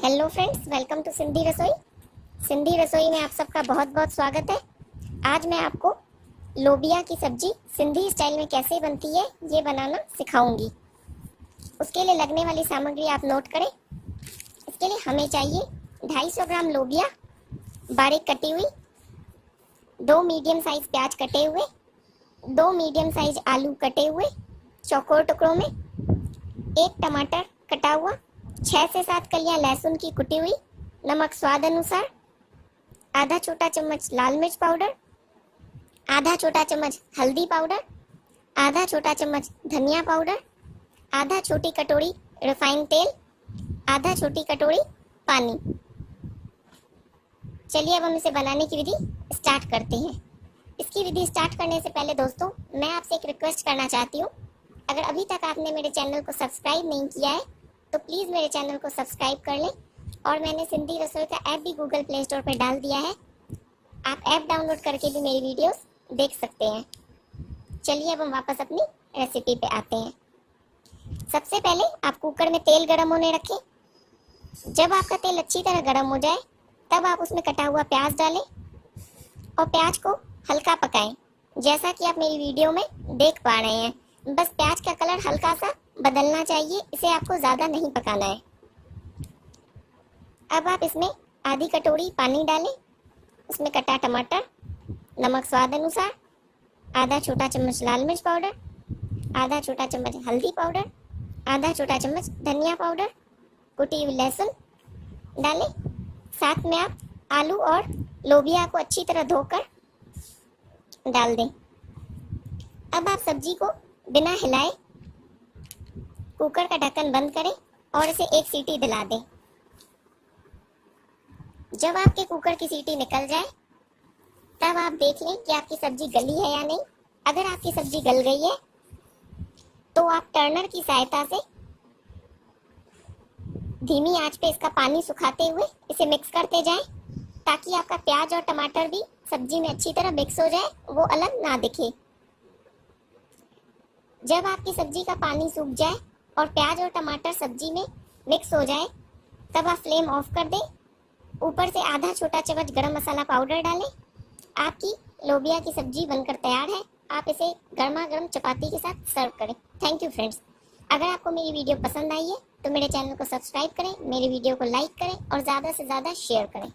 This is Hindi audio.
Hello friends, welcome to Sindhi Rasoi. Sindhi रसोई में आप सबका बहुत बहुत स्वागत है। आज मैं आपको लोबिया की सब्जी सिंधी स्टाइल में कैसे बनती है ये बनाना सिखाऊंगी। उसके लिए लगने वाली सामग्री आप नोट करें। इसके लिए हमें चाहिए 250 ग्राम लोबिया बारीक कटी हुई, 2 मीडियम साइज प्याज कटे हुए, 2 मीडियम साइज आलू कटे हुए चौकोर टुकड़ों में, 1 टमाटर कटा हुआ, 6 से 7 कलियां लहसुन की कुटी हुई, नमक स्वाद अनुसार, आधा छोटा चम्मच लाल मिर्च पाउडर, आधा छोटा चम्मच हल्दी पाउडर, आधा छोटा चम्मच धनिया पाउडर, आधा छोटी कटोरी रिफाइंड तेल, आधा छोटी कटोरी पानी। चलिए अब हम इसे बनाने की विधि स्टार्ट करते हैं। इसकी विधि स्टार्ट करने से पहले दोस्तों मैं आपसे एक रिक्वेस्ट करना चाहती हूँ। अगर अभी तक आपने मेरे चैनल को सब्सक्राइब नहीं किया है तो प्लीज़ मेरे चैनल को सब्सक्राइब कर लें। और मैंने सिंधी रसोई का ऐप भी गूगल प्ले स्टोर पर डाल दिया है, आप ऐप डाउनलोड करके भी मेरी वीडियोस देख सकते हैं। चलिए अब हम वापस अपनी रेसिपी पे आते हैं। सबसे पहले आप कुकर में तेल गरम होने रखें। जब आपका तेल अच्छी तरह गरम हो जाए तब आप उसमें कटा हुआ प्याज डालें और प्याज को हल्का पकाएं। जैसा कि आप मेरी वीडियो में देख पा रहे हैं, बस प्याज का कलर हल्का सा बदलना चाहिए, इसे आपको ज़्यादा नहीं पकाना है। अब आप इसमें आधी कटोरी पानी डालें, उसमें कटा टमाटर, नमक स्वाद अनुसार, आधा छोटा चम्मच लाल मिर्च पाउडर, आधा छोटा चम्मच हल्दी पाउडर, आधा छोटा चम्मच धनिया पाउडर, कुटी हुई लहसुन डालें। साथ में आप आलू और लोबिया को अच्छी तरह धोकर डाल दें। अब आप सब्जी को बिना हिलाए कुकर का ढक्कन बंद करें और इसे एक सीटी दिला दें। जब आपके कुकर की सीटी निकल जाए तब आप देख लें कि आपकी सब्जी गली है या नहीं। अगर आपकी सब्जी गल गई है तो आप टर्नर की सहायता से धीमी आंच पे इसका पानी सुखाते हुए इसे मिक्स करते जाएं, ताकि आपका प्याज और टमाटर भी सब्जी में अच्छी तरह मिक्स हो जाए, वो अलग ना दिखे। जब आपकी सब्जी का पानी सूख जाए और प्याज और टमाटर सब्जी में मिक्स हो जाए तब आप फ्लेम ऑफ कर दें। ऊपर से आधा छोटा चम्मच गरम मसाला पाउडर डालें। आपकी लोबिया की सब्जी बनकर तैयार है। आप इसे गर्मा गर्म चपाती के साथ सर्व करें। Thank you friends. अगर आपको मेरी वीडियो पसंद आई है तो मेरे चैनल को सब्सक्राइब करें, मेरी वीडियो को लाइक करें और ज़्यादा से ज़्यादा शेयर करें।